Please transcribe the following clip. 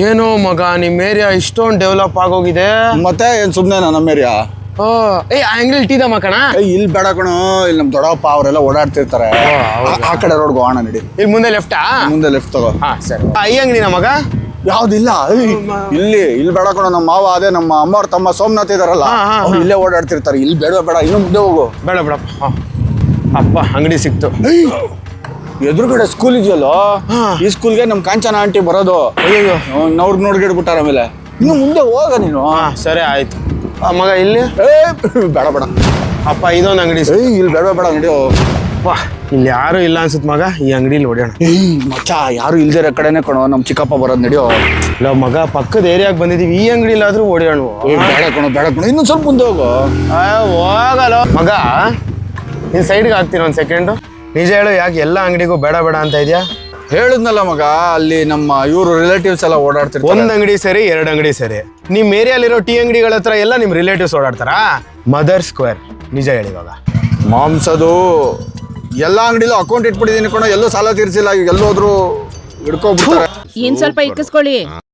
ಏನೋ ಮಗ ನಿಮ್ ಏರಿಯಾ ಇಷ್ಟೊಂದು ಡೆವಲಪ್ ಆಗೋಗಿದೆ. ಮತ್ತೆ ಏನ್ ಸುಮ್ನೆ ನಮ್ಮ ಏರಿಯಾ? ಏ ಆಂಗ್ಲ್ ಟೀದ ಮಕಣ. ಇಲ್ಲಿ ಬೇಡ ಕಣೋ, ಇಲ್ಲಿ ನಮ್ ದೊಡ್ಡಪ್ಪ ಅವರೆಲ್ಲ ಓಡಾಡ್ತಿರ್ತಾರೆ. ಆ ಕಡೆ ರೋಡ್ಗೆ ಹೋಗೋಣ ನಡಿ. ಇಲ್ಲಿ ಮುಂದೆ ಲೆಫ್ಟಾ? ಮುಂದೆ ಲೆಫ್ಟ್ ತಗೋ. ಹಾ ಸರಿ. ಈ ಅಂಗಡಿನ ಮಗ? ಯಾವ್ದಿಲ್ಲ ಇಲ್ಲಿ ಬೇಡ ಕಣೋ. ನಮ್ಮ ಮಾವ ಅದೇ ನಮ್ಮ ಅಮ್ಮವ್ರ ತಮ್ಮ ಸೋಮನಾಥ್ ಇದಾರಲ್ಲ, ಅವ್ರು ಇಲ್ಲೇ ಓಡಾಡ್ತಿರ್ತಾರೆ. ಇಲ್ಲಿ ಬೇಡ ಇನ್ನು ಮುಂದೆ ಹೋಗು. ಬೇಡ ಬಿಡಪ್ಪ. ಅಪ್ಪ ಅಂಗಡಿ ಸಿಕ್ತು. ಎದುರುಗಡೆ ಸ್ಕೂಲ್ ಇದೆಯಲ್ಲ, ಈ ಸ್ಕೂಲ್ಗೆ ನಮ್ ಕಾಂಚನ ಆಂಟಿ ಬರೋದು. ಅಯ್ಯೋ ಅವ್ರು ನೋಡ್ಗಿಡ್ಬಿಟ್ಟಾರ. ಆಮೇಲೆ ಇನ್ನು ಮುಂದೆ ಹೋಗ ನೀನು. ಸರಿ ಆಯ್ತು. ಮಗ ಇಲ್ಲಿ ಬೇಡ ಅಪ್ಪ ಇದೊಂದು ಅಂಗಡಿ. ಇಲ್ಲಿ ಬೇಡ ಅಂಗಡಿ. ಇಲ್ಲಿ ಯಾರು ಇಲ್ಲ ಅನ್ಸುತ್ತೆ ಮಗ, ಈ ಅಂಗಡಿಲಿ ಹೊಡೆಯೋಣ. ಮಚ್ಚ ಯಾರು ಇಲ್ದಿರೋ ಕಡೆನೆ ಕಣೋ ನಮ್ ಚಿಕ್ಕಪ್ಪ ಬರೋದ್ ನಡಿಯೋ. ಇಲ್ಲ ಮಗ, ಪಕ್ಕದ ಏರಿಯಾಗ ಬಂದಿದೀವಿ, ಈ ಅಂಗಡಿಲಾದ್ರೂ ಹೊಡೆಯೋಣ. ಬೇಡ ಕಣೋ ಇನ್ನೊಂದ್ ಸ್ವಲ್ಪ ಮುಂದೆ ಹೋಗು. ಹೋಗಲ್ಲ ಮಗ, ನೀನ್ ಸೈಡ್ಗೆ ಹಾಕ್ತೀನಿ ಒಂದ್ ಸೆಕೆಂಡ್. ನಿಜ ಹೇಳು, ಯಾಕೆ ಎಲ್ಲ ಅಂಗಡಿಗೂ ಬೇಡ ಅಂತ ಇದೆಯಾ? ಹೇಳಿದ್ನಲ್ಲ ಮಗ, ಅಲ್ಲಿ ನಮ್ಮ ಇವರು ರಿಲೇಟಿವ್ಸ್ ಎಲ್ಲ ಓಡಾಡ್ತಿರ್ತಾರೆ. ಒಂದ್ ಅಂಗಡಿ ಸರಿ, ಎರಡು ಅಂಗಡಿ ಸರಿ. ನಿಮ್ ಏರಿಯಾಲಿರೋ ಟೀ ಅಂಗಡಿಗಳ ಹತ್ರ ಎಲ್ಲ ನಿಮ್ ರಿಲೇಟಿವ್ಸ್ ಓಡಾಡ್ತಾರಾ? ಮದರ್ ಸ್ಕ್ವೇರ್ ನಿಜ ಹೇಳಿ ಇವಾಗ. ಮಾಂಸದು ಎಲ್ಲ ಅಂಗಡಿಲೂ ಅಕೌಂಟ್ ಇಟ್ಬಿಟ್ಟಿದೀನಿ ಕಣೋ. ಎಲ್ಲೂ ಸಾಲ ತೀರ್ಸಿಲ್ಲ. ಈಗ ಎಲ್ಲೋದ್ರು ಹಿಡ್ಕೊಬಿಡ್ತಾರೆ. ಇನ್ ಸ್ವಲ್ಪ ಇಕ್ಕಿಸ್ಕೊಳ್ಳಿ.